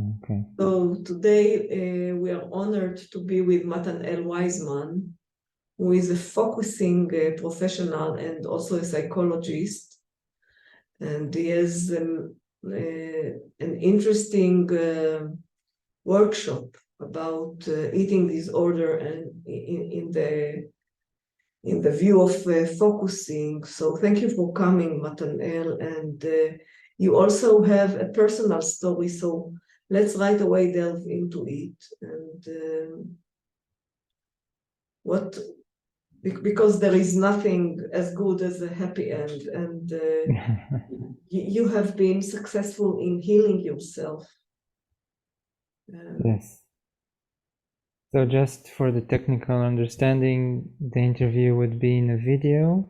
Okay. So today we are honored to be with Matanel Weissman, who is a focusing professional and also a psychologist. And he has an interesting workshop about eating disorder and in the view of focusing. So thank you for coming, Matanel. And you also have a personal story, so let's right away delve into it. And what, because there is nothing as good as a happy end, and you have been successful in healing yourself. Yes. So just for the technical understanding, the interview would be in a video,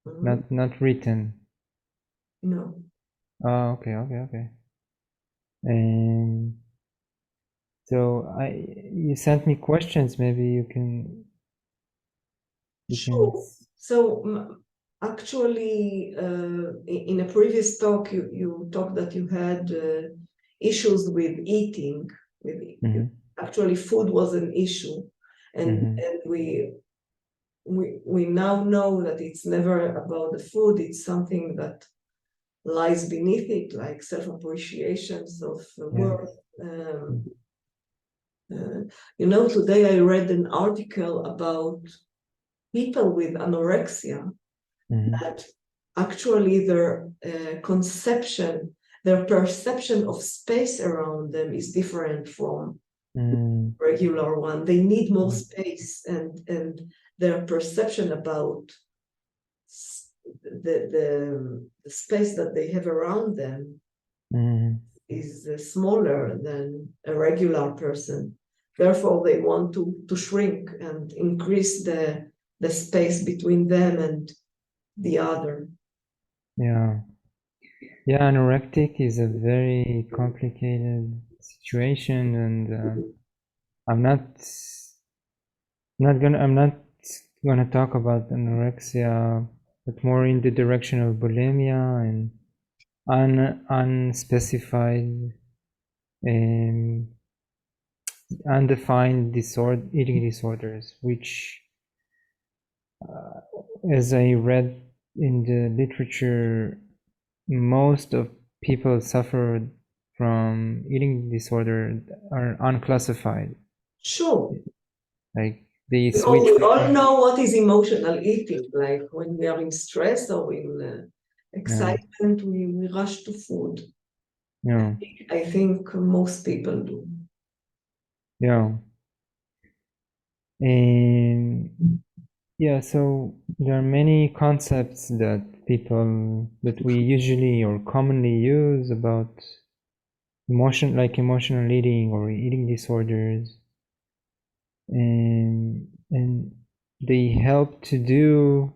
not written. No. Oh, okay. And so you sent me questions. Maybe you can. Sure. So actually, in a previous talk, you talked that you had issues with eating. Actually, food was an issue, and we now know that it's never about the food. It's something that lies beneath it, like self-appreciation, self-worth. Today I read an article about people with anorexia, that actually their their perception of space around them is different from regular one. They need more space, and their perception about the space that they have around them is smaller than a regular person. Therefore, they want to shrink and increase the space between them and the other. Yeah, anorectic is a very complicated situation, and I'm not gonna talk about anorexia, but more in the direction of bulimia and unspecified and undefined eating disorders, which, as I read in the literature, most of people suffer from eating disorder are unclassified. Sure. Like they We switch all between. know what is emotional eating, like when we are in stress or in excitement, we rush to food. Yeah. I think most people do. Yeah. And yeah, so there are many concepts that we usually or commonly use about emotional eating or eating disorders, and they help to do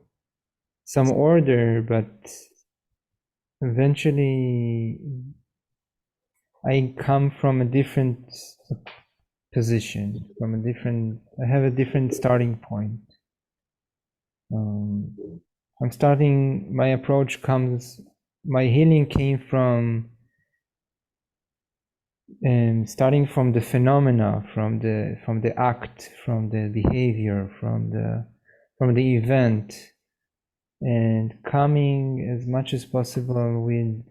some order, but eventually I come from a different position, I have a different starting point. My healing came from starting from the phenomena, from the act, from the behavior, from the event, and coming as much as possible with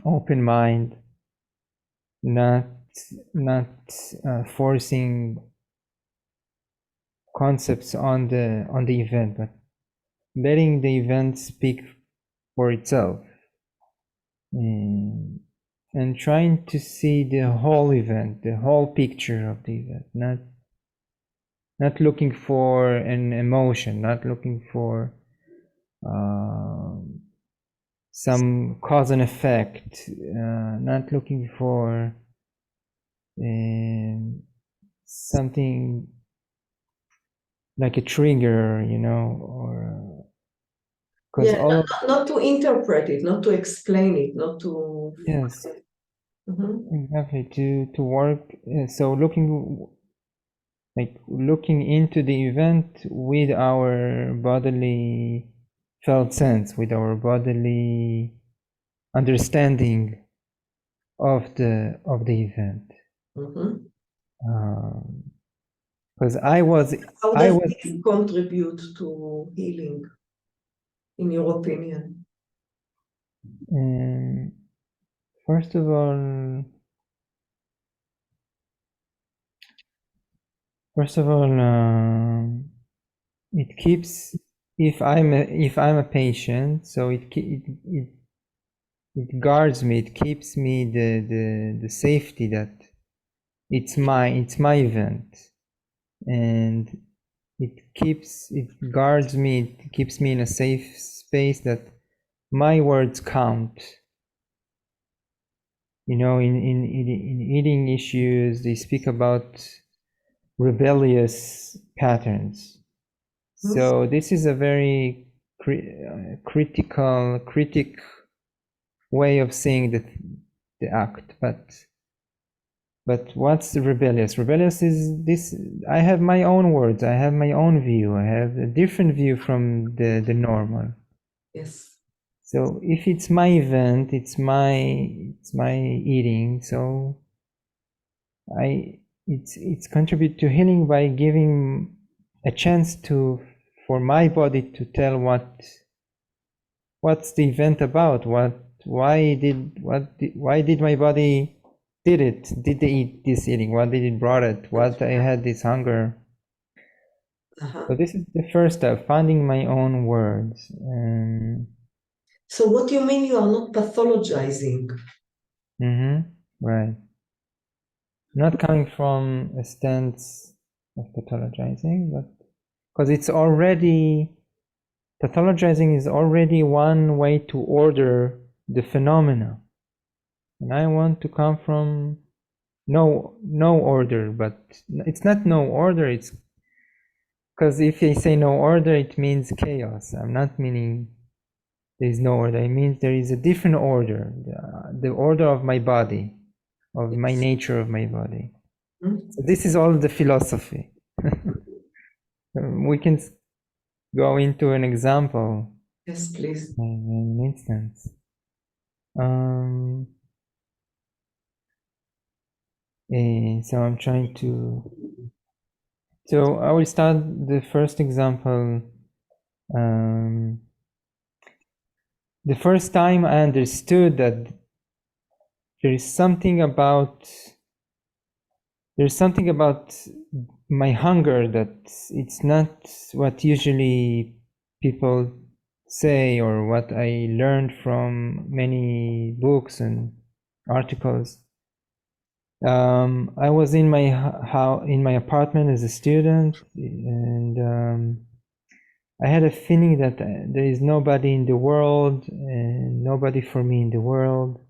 open mind, not forcing concepts on the event, but letting the event speak for itself, and trying to see the whole event, the whole picture of the event, not looking for an emotion, not looking for some cause and effect, not looking for something like a trigger, or because not to interpret it, not to explain it, not to. Yes, exactly, to work. So looking into the event with our bodily felt sense, with our bodily understanding of the event. Because How does this contribute to healing, in your opinion? First of all, it keeps, if I'm a patient, so it guards me, it keeps me the safety that it's my event, and it guards me, it keeps me in a safe space that my words count. You know, in eating issues, they speak about rebellious patterns. So this is a very critic way of seeing the act. But what's rebellious? Rebellious is this: I have my own words, I have my own view, I have a different view from the normal. Yes. So if it's my event, it's my eating. So it's contribute to healing by giving a chance for my body to tell what's the event about. Why did my body did they eat this eating? What did it brought it? What I had this hunger. So this is the first step, finding my own words. So what do you mean you are not pathologizing? Right. Not coming from a stance of pathologizing, but because it's already, pathologizing is already one way to order the phenomena. And I want to come from no order, but it's not no order, it's because if I say no order, it means chaos. I'm not meaning there is no order. It means there is a different order, the order of my body, of my nature of my body. So this is all the philosophy. We can go into an example. Yes, please. An instance. So I'm trying to. So I will start the first example. The first time I understood that there's something about my hunger that it's not what usually people say or what I learned from many books and articles. I was in my apartment as a student, and I had a feeling that there is nobody in the world, and nobody for me in the world,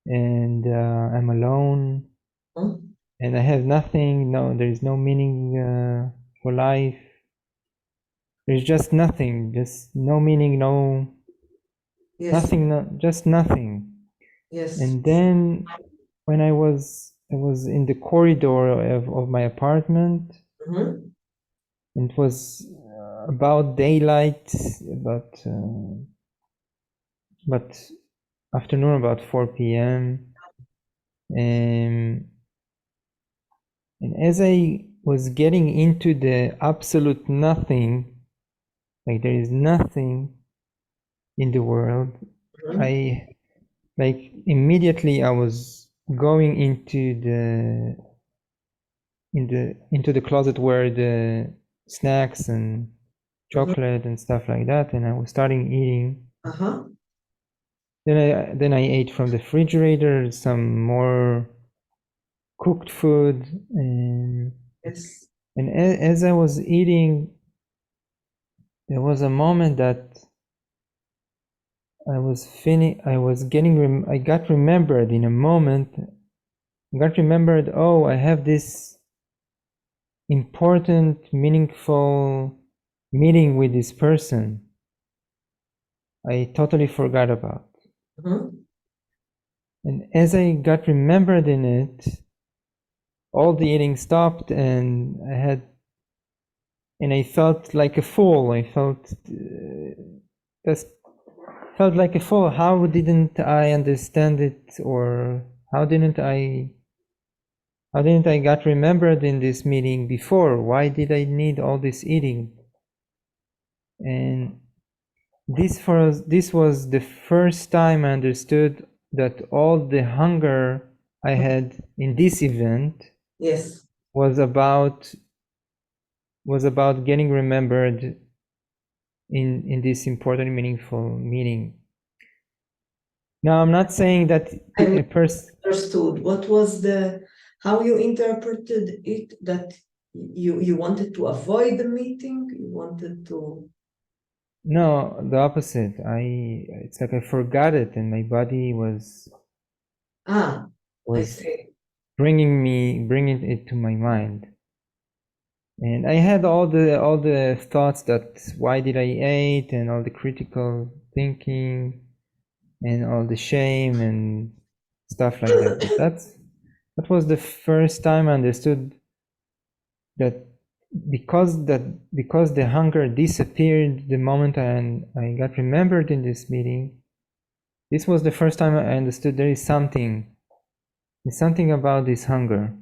and I'm alone, and I have nothing. No, there is no meaning for life. There's just nothing, just no meaning, nothing, just nothing. Yes. And then when I was in the corridor of my apartment, and it was about daylight, but afternoon, about 4 p.m. And as I was getting into the absolute nothing, like there is nothing in the world, I immediately I was going into the closet where the snacks and chocolate and stuff like that, and I was starting eating. Then I ate from the refrigerator some more cooked food, and as I was eating, there was a moment that I got remembered in a moment. I got remembered, oh, I have this important, meaningful meeting with this person I totally forgot about. And as I got remembered in it, all the eating stopped, and I felt like a fool. I felt like a fool. How didn't I understand it or How didn't I got remembered in this meeting before? Why did I need all this eating? And this was the first time I understood that all the hunger I had in this event Yes. was about getting remembered in this important, meaningful meeting. Now, I'm not saying that I a person understood. What was how you interpreted it, that you wanted to avoid the meeting? You wanted to... No, the opposite. It's like I forgot it, and my body was I see. bringing it to my mind. And I had all the thoughts that why did I eat, and all the critical thinking, and all the shame and stuff like that. But that was the first time I understood that because the hunger disappeared the moment I got remembered in this meeting. This was the first time I understood there's something about this hunger,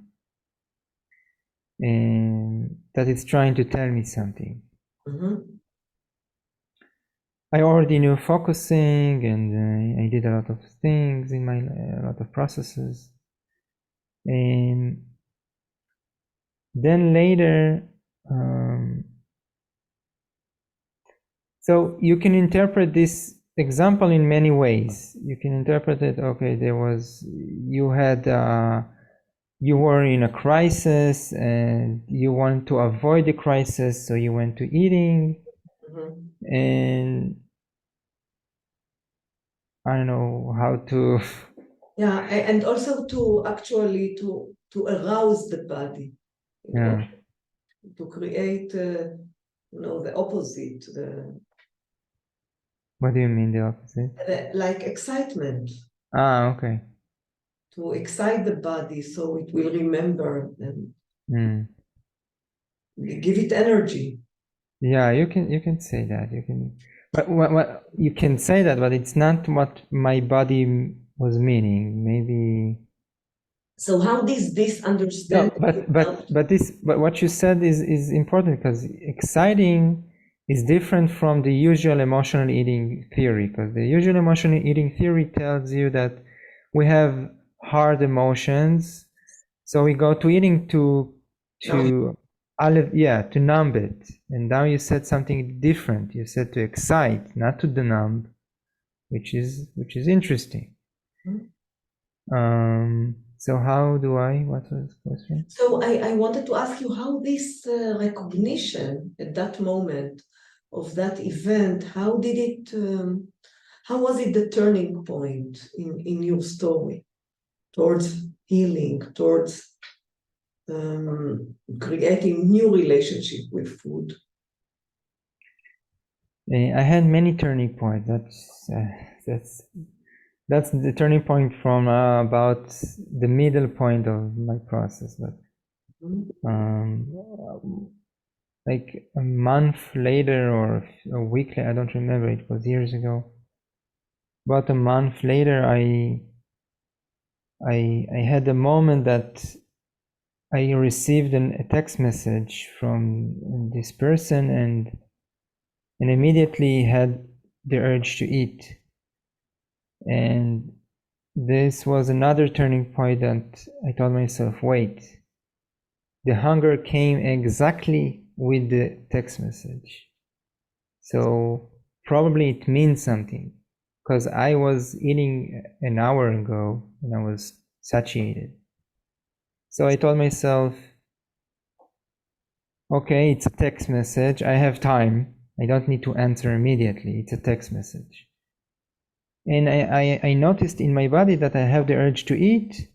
and that it's trying to tell me something. Mm-hmm. I already knew focusing, and I did a lot of things in a lot of processes, and then later, so you can interpret this example in many ways. You can interpret it, okay, you were in a crisis and you want to avoid the crisis, so you went to eating. Mm-hmm. And I don't know how to Yeah, and also to actually to arouse the body, yeah. to create the opposite, What do you mean, the opposite? like excitement, Okay. to excite the body so it will remember and give it energy. Yeah, you can say that. You can, but what you can say that, but it's not what my body was meaning. Maybe. So how does this No, understanding but what you said is important, because exciting is different from the usual emotional eating theory. Because the usual emotional eating theory tells you that we have hard emotions, so we go to eating to numb it. And now you said something different. You said to excite, not to numb, which is interesting. So how do what was the question? So I wanted to ask you how this recognition at that moment of that event, how did it, how was it the turning point in your story towards healing, towards creating new relationship with food? I had many turning points. That's the turning point from about the middle point of my process. But like a month later or a week later, I don't remember. It was years ago. About a month later, I had a moment that I received a text message from this person, and immediately had the urge to eat. And this was another turning point that I told myself, wait, the hunger came exactly with the text message. So probably it means something, because I was eating an hour ago and I was satiated. So I told myself, okay, it's a text message. I have time. I don't need to answer immediately. It's a text message. And I noticed in my body that I have the urge to eat,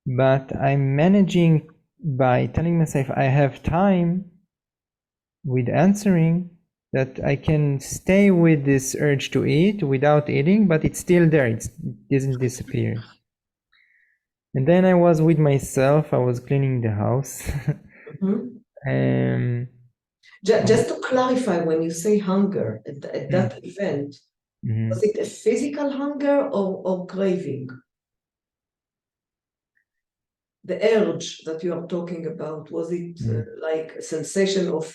but I'm managing by telling myself I have time with answering, that I can stay with this urge to eat without eating, but it's still there. It doesn't disappear. And then I was with myself. I was cleaning the house. Just to clarify, when you say hunger at that event, was it a physical hunger or craving? the urge that you are talking about, was it like a sensation of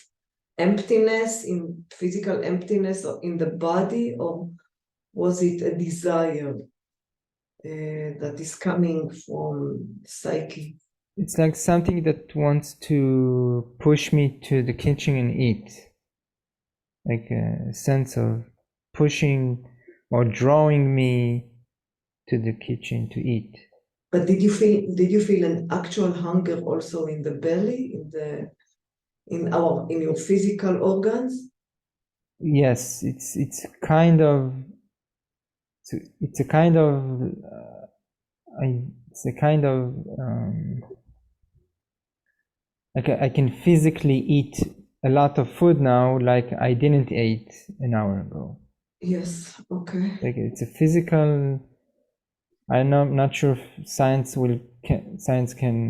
emptiness, in physical emptiness or in the body, or was it a desire that is coming from psyche? It's like something that wants to push me to the kitchen and eat, like a sense of pushing or drawing me to the kitchen to eat. But did you feel an actual hunger also in the belly, in your physical organs? Yes, it's a kind of it's a kind of like I can physically eat a lot of food now, like I didn't eat an hour ago. Yes, okay. Like it's a physical. I'm not sure if science can.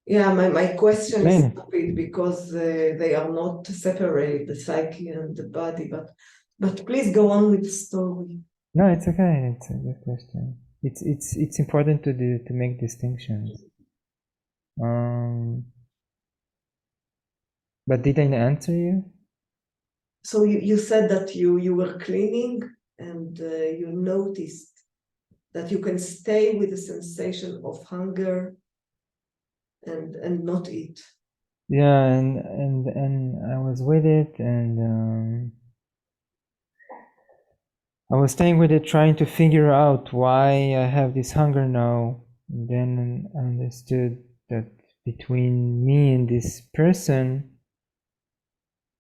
Yeah, my question is explain it. stupid because they are not separate, the psyche and the body. But please go on with the story. No, it's okay. It's a good question. It's important to make distinctions. But did I answer you? So you said that you were cleaning and you noticed that you can stay with the sensation of hunger and not eat. Yeah, and I was with it, and I was staying with it, trying to figure out why I have this hunger now. And then I understood that between me and this person,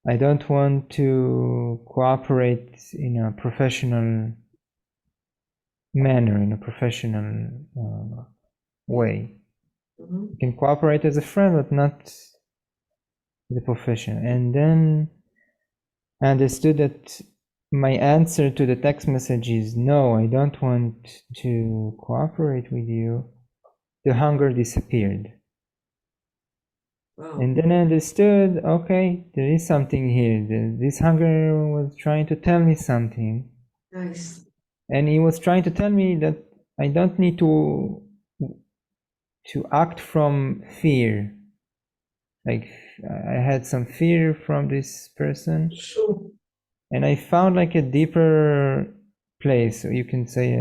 I don't want to cooperate in a professional manner, in a professional way. Mm-hmm. You can cooperate as a friend, but not the profession. And then I understood that my answer to the text message is no, I don't want to cooperate with you. The hunger disappeared. Wow. And then I understood, okay, there is something here. This hunger was trying to tell me something. Nice. And he was trying to tell me that I don't need to act from fear. Like I had some fear from this person. Sure. And I found like a deeper place, or you can say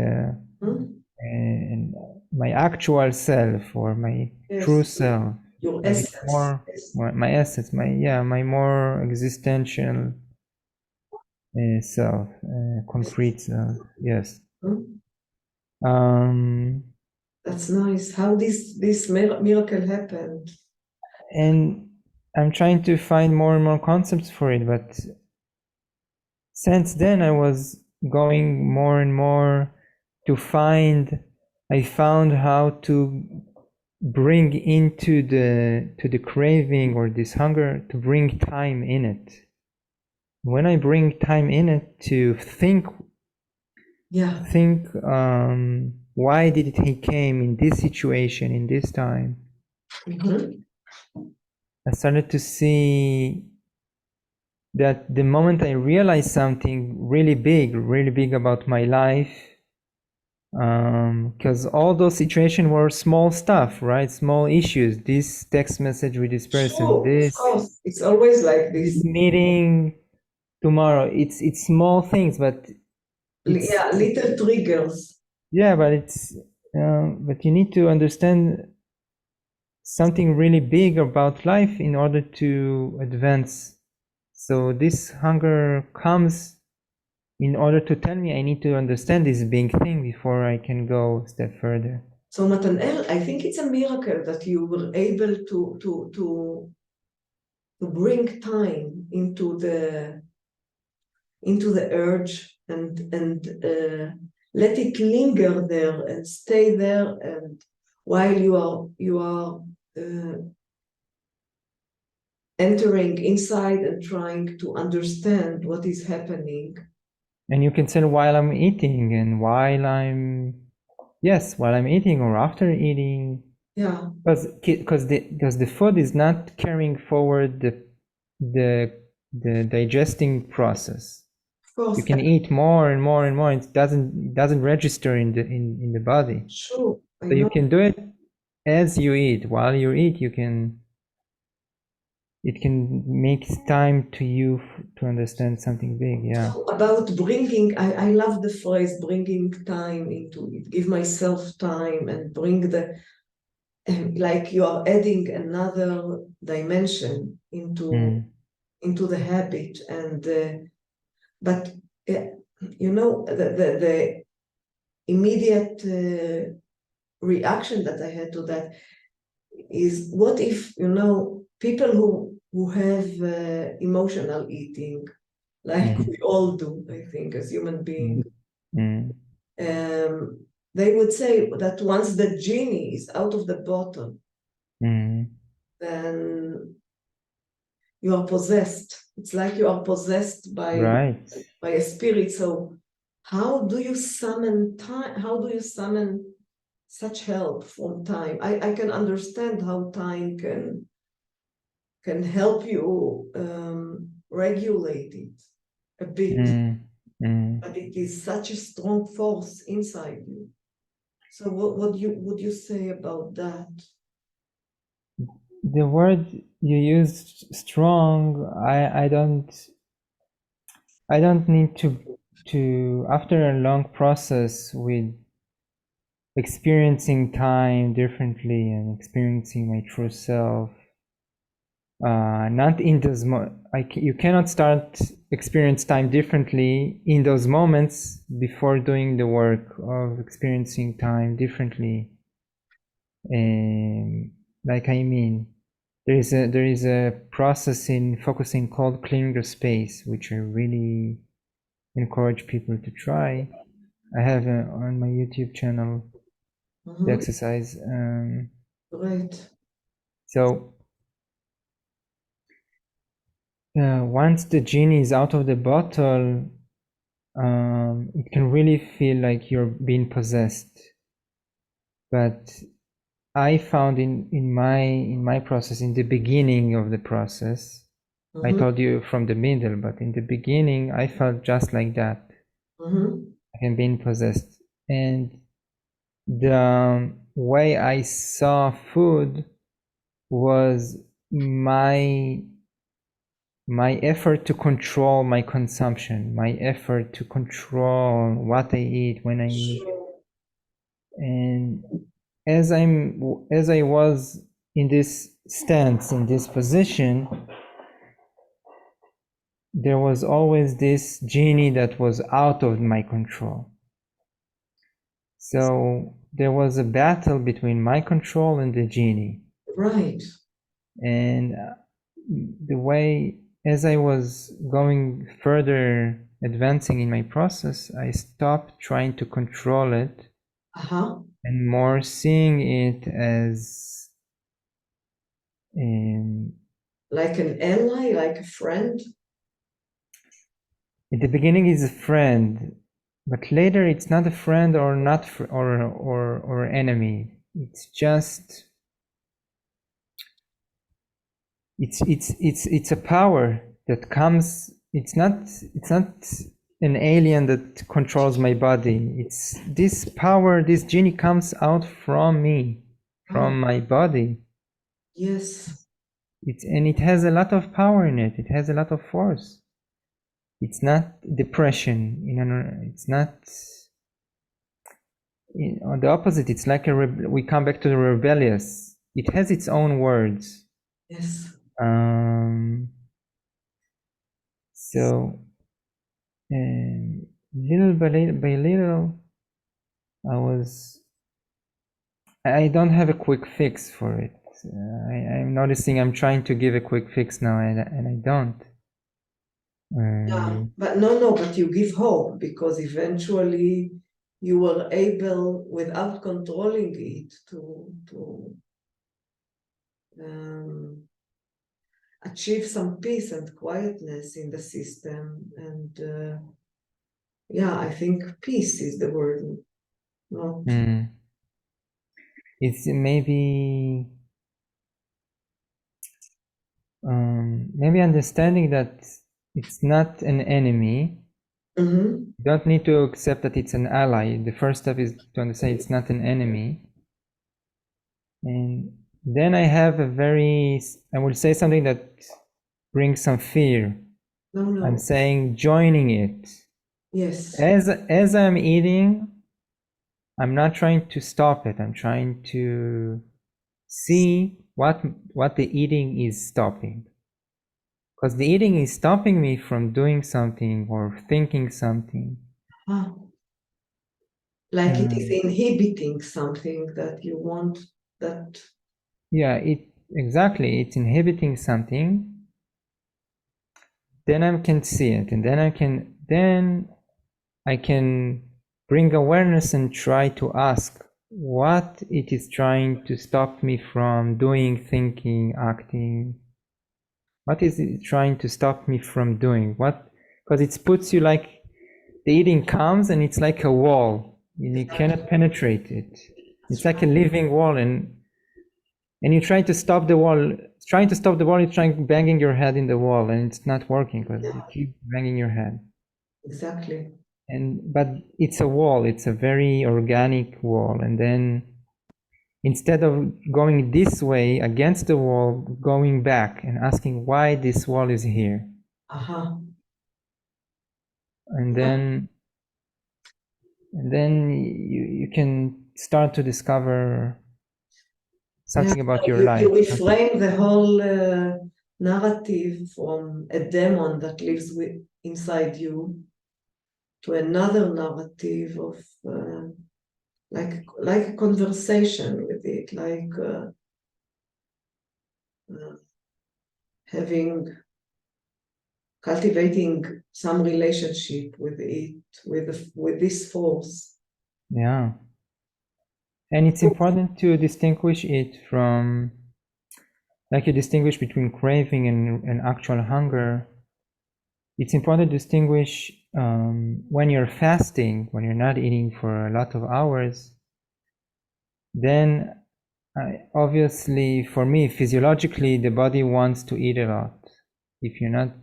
my actual self or my true self. Your Like it's essence. more my essence, my more existential self, concrete self. Yes. That's nice. How this miracle happened? And I'm trying to find more and more concepts for it, but since then I was going more and more to find. I found how to bring into the craving or this hunger, to bring time in it. When I bring time in it to think why did he came in this situation in this time. I started to see that the moment I realized something really big about my life, because all those situations were small stuff, right? Small issues. This text message with this person, Sure, of course. It's always like this this. meeting tomorrow. It's small things, but little triggers. Yeah, but but you need to understand something really big about life in order to advance. So this hunger comes in order to tell me I need to understand this big thing before I can go a step further. So Matanel, I think it's a miracle that you were able to bring time into the urge and let it linger there and stay there, and while you are entering inside and trying to understand what is happening. And you can say while I'm eating and while I'm eating or after eating. Yeah. Because the food is not carrying forward the digesting process. Of course. You can eat more and more and more. It doesn't register in the body. Sure. So you can do it as you eat, while you eat, it can make time to you to understand something big. Yeah. So about bringing, I love the phrase bringing time into it, give myself time and bring the, like you are adding another dimension into the habit. And but you know, the immediate reaction that I had to that is, what if, you know, people who have emotional eating, like we all do, I think, as human beings, they would say that once the genie is out of the bottle, then you are possessed. It's like you are possessed Right. by a spirit. So how do you summon time? How do you summon such help from time? I can understand how time can help you regulate it a bit, but it is such a strong force inside you. So what would you say about that? The word you used, strong, I don't need to after a long process with experiencing time differently and experiencing my true self, not in those you cannot start experience time differently in those moments before doing the work of experiencing time differently. Like, I mean, there is a process in focusing called clearing the space, which I really encourage people to try. I have on my YouTube channel the exercise. Right. So once the genie is out of the bottle, it can really feel like you're being possessed. But I found in my process, in the beginning of the process, I told you from the middle, but in the beginning, I felt just like that. I am being possessed. And the way I saw food was my effort to control my consumption, my effort to control what I eat, when I eat. And as I was in this stance, in this position, there was always this genie that was out of my control. So there was a battle between my control and the genie. Right. And the way, as I was going further, advancing in my process, I stopped trying to control it and more seeing it as like an ally, like a friend. At the beginning is a friend, but later it's not a friend or not or enemy. It's just it's a power that comes. It's not an alien that controls my body. It's this power, this genie comes out from me, from my body. Yes. And it has a lot of power in it. It has a lot of force. It's not depression. It's not. On the opposite, it's like we come back to the rebellious. It has its own words. Yes. So little by little, I don't have a quick fix for it. I'm noticing I'm trying to give a quick fix now, and I don't. Yeah, but but you give hope, because eventually you were able, without controlling it, to achieve some peace and quietness in the system. And yeah, I think peace is the word. Not It's maybe understanding that it's not an enemy. You don't need to accept that it's an ally. The first step is to understand it's not an enemy. And then I have I will say something that brings some fear. No. I'm saying joining it. Yes. As I'm eating, I'm not trying to stop it. I'm trying to see what the eating is stopping. Because the eating is stopping me from doing something or thinking something. Ah. Like it is inhibiting something that you want that. Yeah, exactly. It's inhibiting something. Then I can see it, and then I can bring awareness and try to ask what it is trying to stop me from doing, thinking, acting. What is it trying to stop me from doing? Because it puts you like the eating comes and it's like a wall and you cannot penetrate it. It's like a living wall, and you try to stop the wall. Trying to stop the wall, you're trying banging your head in the wall, and it's not working because you keep banging your head. Exactly. But it's a wall. It's a very organic wall, and then instead of going this way against the wall, going back and asking why this wall is here, and then you can start to discover Yeah, something about so your you life. reframe the whole narrative from a demon that lives inside you to another narrative of like a conversation with it, like having cultivating some relationship with it, with this force. Yeah. And it's important to distinguish it from, like you distinguish between craving and actual hunger. It's important to distinguish when you're fasting, when you're not eating for a lot of hours, then obviously for me, physiologically, the body wants to eat a lot. If you're not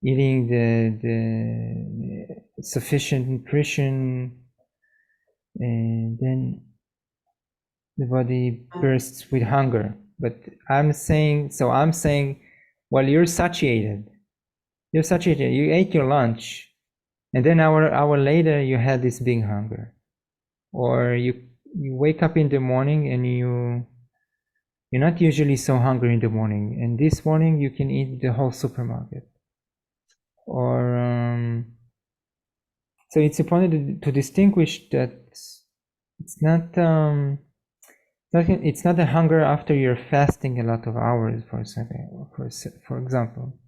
eating the sufficient nutrition, then the body bursts with hunger. But I'm saying, well, you're satiated. You ate your lunch, and then hour later you had this big hunger. Or you wake up in the morning and you're not usually so hungry in the morning, and this morning you can eat the whole supermarket. Or so it's important to distinguish that it's not it's not a hunger after you're fasting a lot of hours for a second, for example.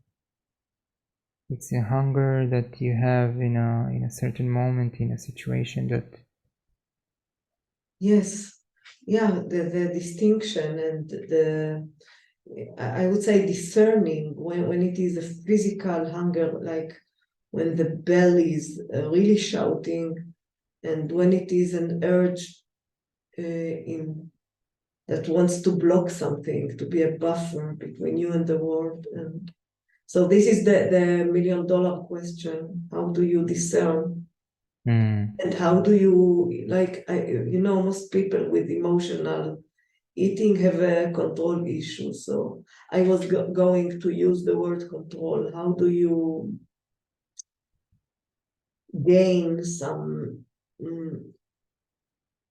It's a hunger that you have in a certain moment, in a situation that. Yes, yeah, the distinction and the, I would say, discerning when it is a physical hunger, like when the belly is really shouting, and when it is an urge in that wants to block something, to be a buffer between you and the world. And so this is the $1,000,000 question. How do you discern? And how do you, like, most people with emotional eating have a control issue. So I was going to use the word control. How do you gain some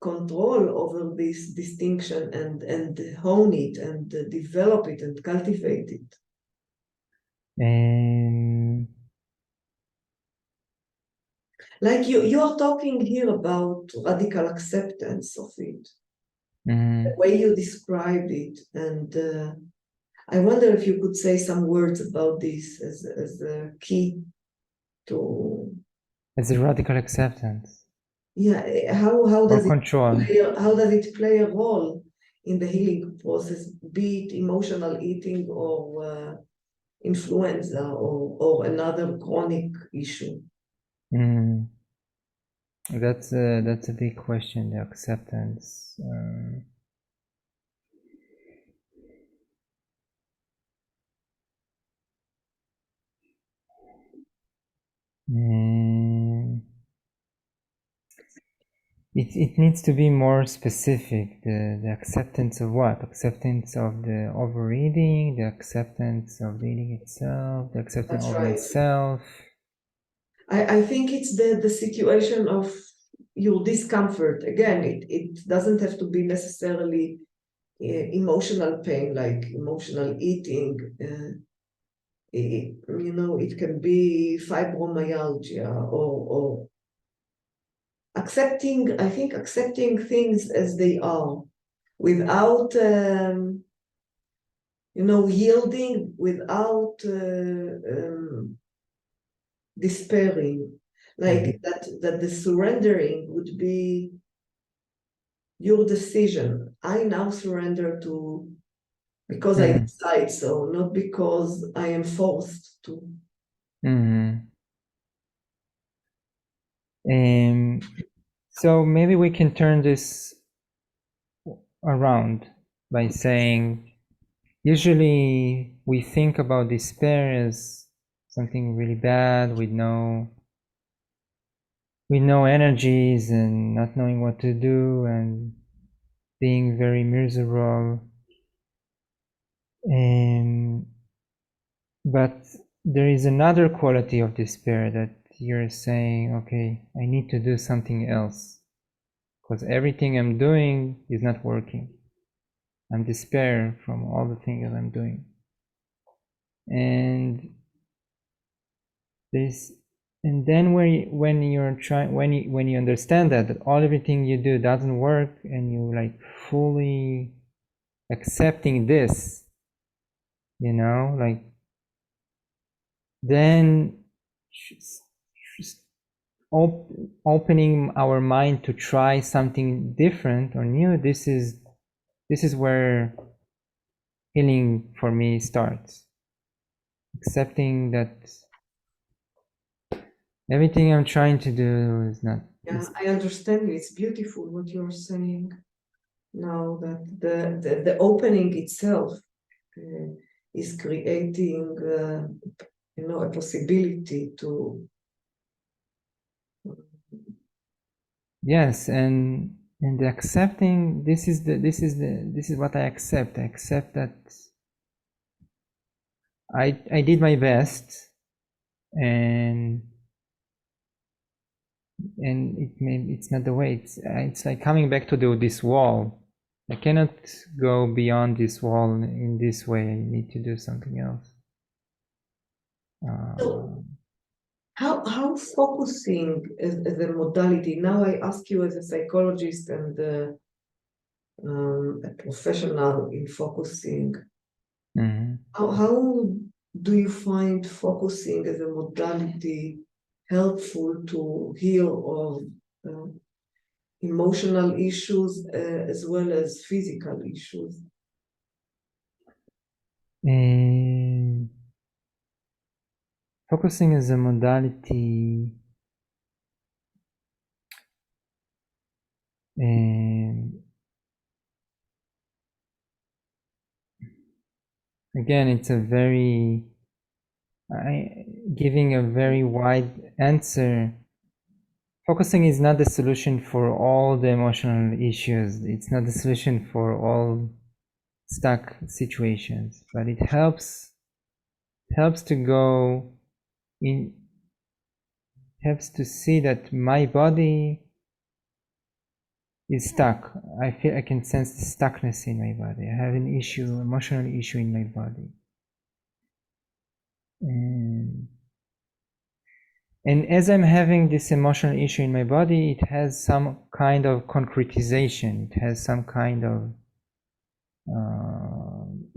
control over this distinction and hone it and develop it and cultivate it? And Like you are talking here about radical acceptance of it, the way you described it, and I wonder if you could say some words about this as a key to. It's a radical acceptance. Yeah, how Or does it control. how does it play a role in the healing process, be it emotional eating or influenza or another chronic issue? That's a big question, the acceptance. it needs to be more specific. The acceptance of what? Acceptance of the overeating, the acceptance of the eating itself, the acceptance That's of right. myself. I think it's the situation of your discomfort. Again, it doesn't have to be necessarily emotional pain, like emotional eating. It can be fibromyalgia or accepting, I think accepting things as they are without, yielding, without despairing. Like that the surrendering would be your decision. I now surrender to because I Mhm. decide so, not because I am forced to. Mhm. So maybe we can turn this around by saying, usually we think about despair as something really bad with no energies and not knowing what to do and being very miserable. But there is another quality of despair that you're saying, okay, I need to do something else because everything I'm doing is not working. I'm despair from all the things that I'm doing. And this, and then when you understand that all everything you do doesn't work and you like fully accepting this, like then opening our mind to try something different or new, this is where healing for me starts. Accepting that everything I'm trying to do is not. Yeah, I understand you. It's beautiful what you're saying now, that the opening itself is creating, a possibility to. Yes, and the accepting, this is what I accept. I accept that I did my best, and it's not the way. It's like coming back to this wall. I cannot go beyond this wall in this way. I need to do something else. So how focusing as a modality? Now I ask you as a psychologist and a professional in focusing. Mhm. How do you find focusing as a modality helpful to heal of emotional issues as well as physical issues? And focusing as a modality, and again, it's giving a very wide answer. Focusing is not the solution for all the emotional issues. It's not the solution for all stuck situations, but it helps to go in, helps to see that my body is stuck. I feel I can sense the stuckness in my body. I have an issue, emotional issue in my body. And as I'm having this emotional issue in my body, it has some kind of concretization. It has some kind of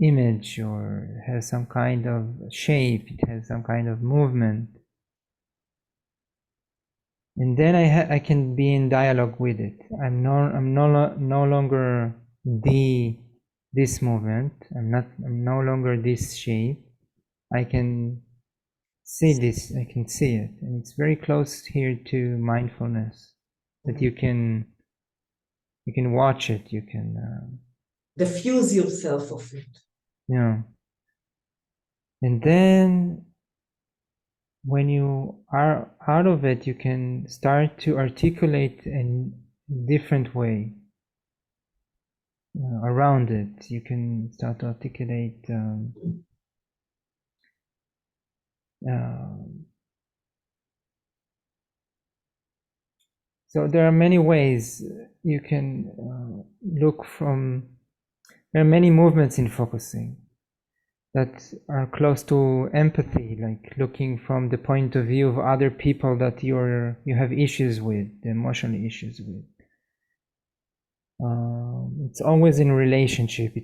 image, or has some kind of shape. It has some kind of movement. And then I can be in dialogue with it. I'm no longer this movement. I'm no longer this shape. I can see this. I can see it, and it's very close here to mindfulness. That you can watch it. You can Diffuse yourself of it. and then when you are out of it, you can start to articulate and different way around it. You can start to articulate so there are many ways you can look from. There are many movements in focusing that are close to empathy, like looking from the point of view of other people that you have issues with, the emotional issues with. It's always in relationship. We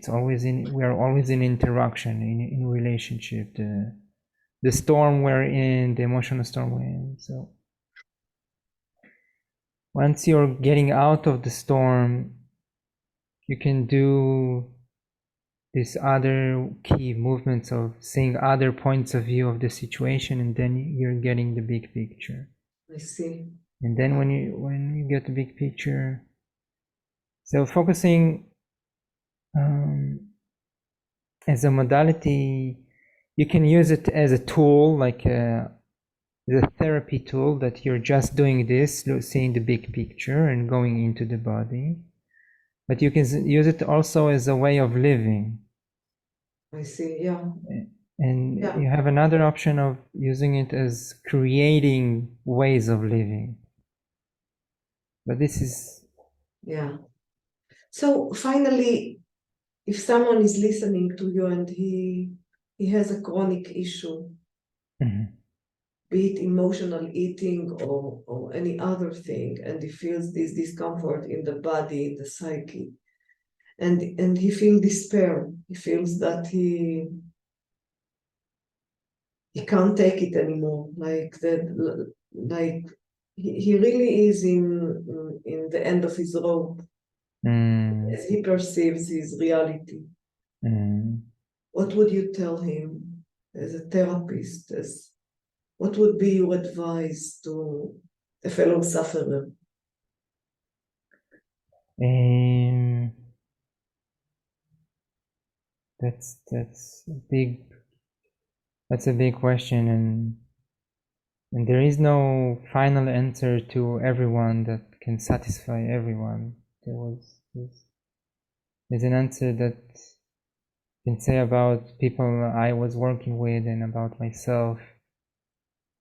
are always in interaction, in relationship. The storm we're in, the emotional storm we're in. So once you're getting out of the storm, you can do these other key movements of seeing other points of view of the situation, and then you're getting the big picture. I see. And then when you get the big picture, so focusing as a modality, you can use it as a tool, like the therapy tool, that you're just doing this, seeing the big picture and going into the body. But you can use it also as a way of living. I see, yeah. And you have another option of using it as creating ways of living. But this is... Yeah. So finally, if someone is listening to you and he has a chronic issue, be it emotional eating or any other thing, and he feels this discomfort in the body, in the psyche, and he feels despair, he feels that he can't take it anymore, like he really is in the end of his rope, as he perceives his reality. What would you tell him as a therapist? What would be your advice to a fellow sufferer? That's a big question, and there is no final answer to everyone that can satisfy everyone. There's an answer that I can say about people I was working with and about myself.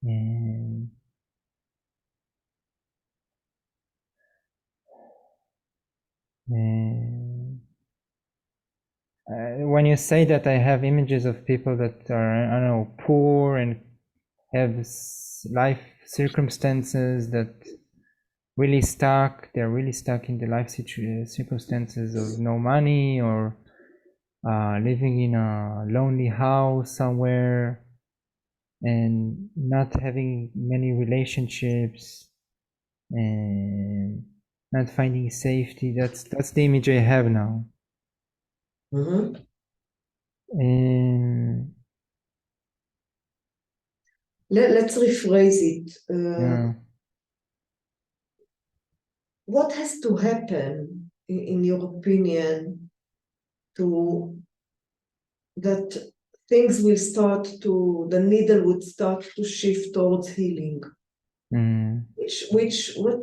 And when you say that, I have images of people that are, I don't know, poor and have life circumstances that really stuck. They're really stuck in the life circumstances of no money, or living in a lonely house somewhere and not having many relationships and not finding safety. That's the image I have now. And let's rephrase it. What has to happen, in your opinion, to that things will start to, the needle would start to shift towards healing?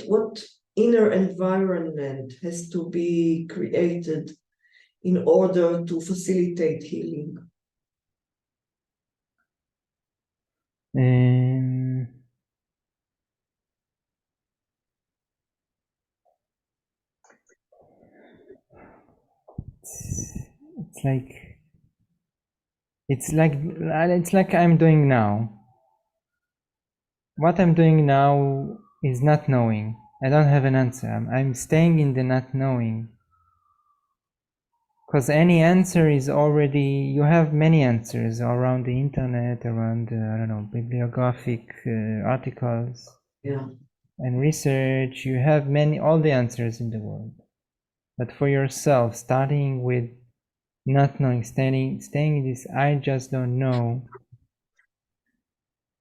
What inner environment has to be created in order to facilitate healing? It's like I'm doing now. What I'm doing now is not knowing. I don't have an answer. I'm staying in the not knowing. Because any answer is already, you have many answers around the internet, around, I don't know, bibliographic articles and research. You have all the answers in the world. But for yourself, starting with not knowing, staying in this, I just don't know,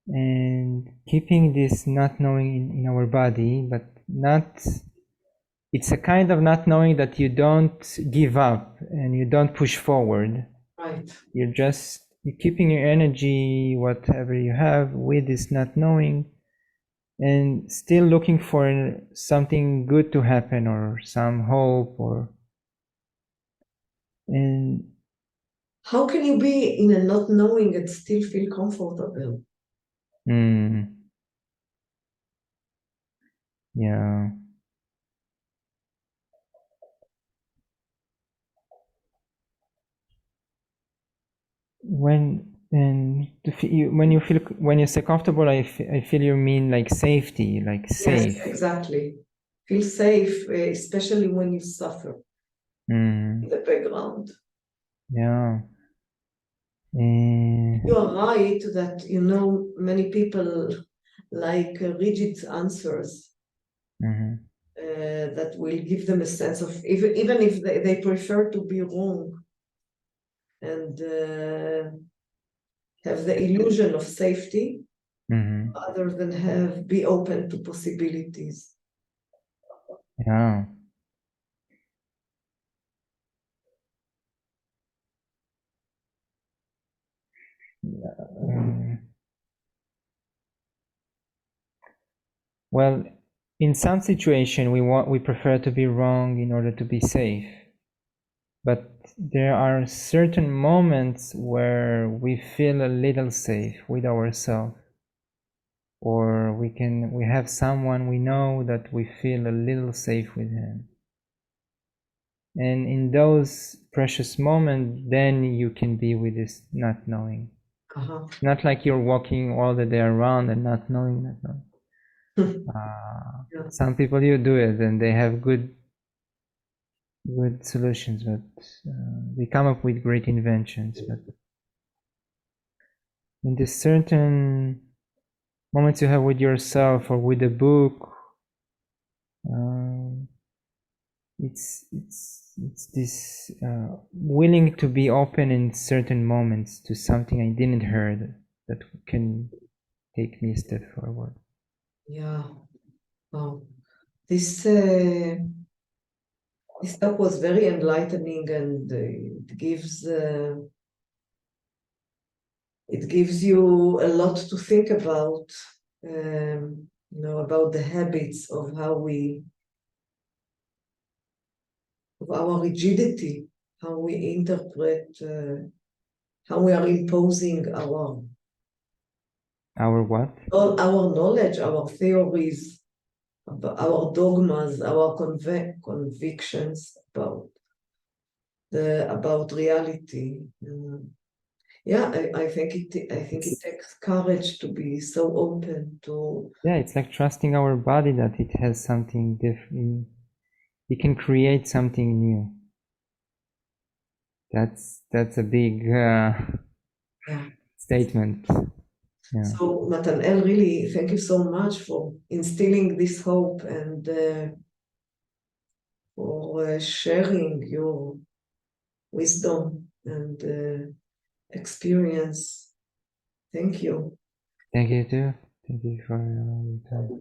and keeping this not knowing in our body, but it's a kind of not knowing that you don't give up and you don't push forward. Right. You're keeping your energy, whatever you have, with this not knowing, and still looking for something good to happen or some hope and How can you be in a not knowing and still feel comfortable? Yeah. When you say comfortable, I feel you mean like safety, like safe. Yes, exactly. Feel safe, especially when you suffer in the background. Yeah. You are right that, many people like rigid answers that will give them a sense of, even if they prefer to be wrong and have the illusion of safety, rather than be open to possibilities. Yeah. Well, in some situation, we prefer to be wrong in order to be safe. But there are certain moments where we feel a little safe with ourselves, or we have someone we know that we feel a little safe with him. And in those precious moments, then you can be with this not knowing. Not like you're walking all the day around and not knowing. Yeah. Some people you do it and they have good solutions, but they come up with great inventions. But in the certain moments you have with yourself or with a book, it's this willing to be open in certain moments to something I didn't heard that can take me a step forward. Yeah. Wow. This talk was very enlightening, and it gives you a lot to think about. About the habits of of our rigidity, how we interpret, how we are imposing Our what? all our knowledge, our theories, our dogmas, our convictions about reality. Yeah, I think it takes courage to be so open to. Yeah, it's like trusting our body that it has something different. It can create something new. That's a big statement. Yeah. So, Matanel, really, thank you so much for instilling this hope and for sharing your wisdom and experience. Thank you. Thank you too. Thank you for your time.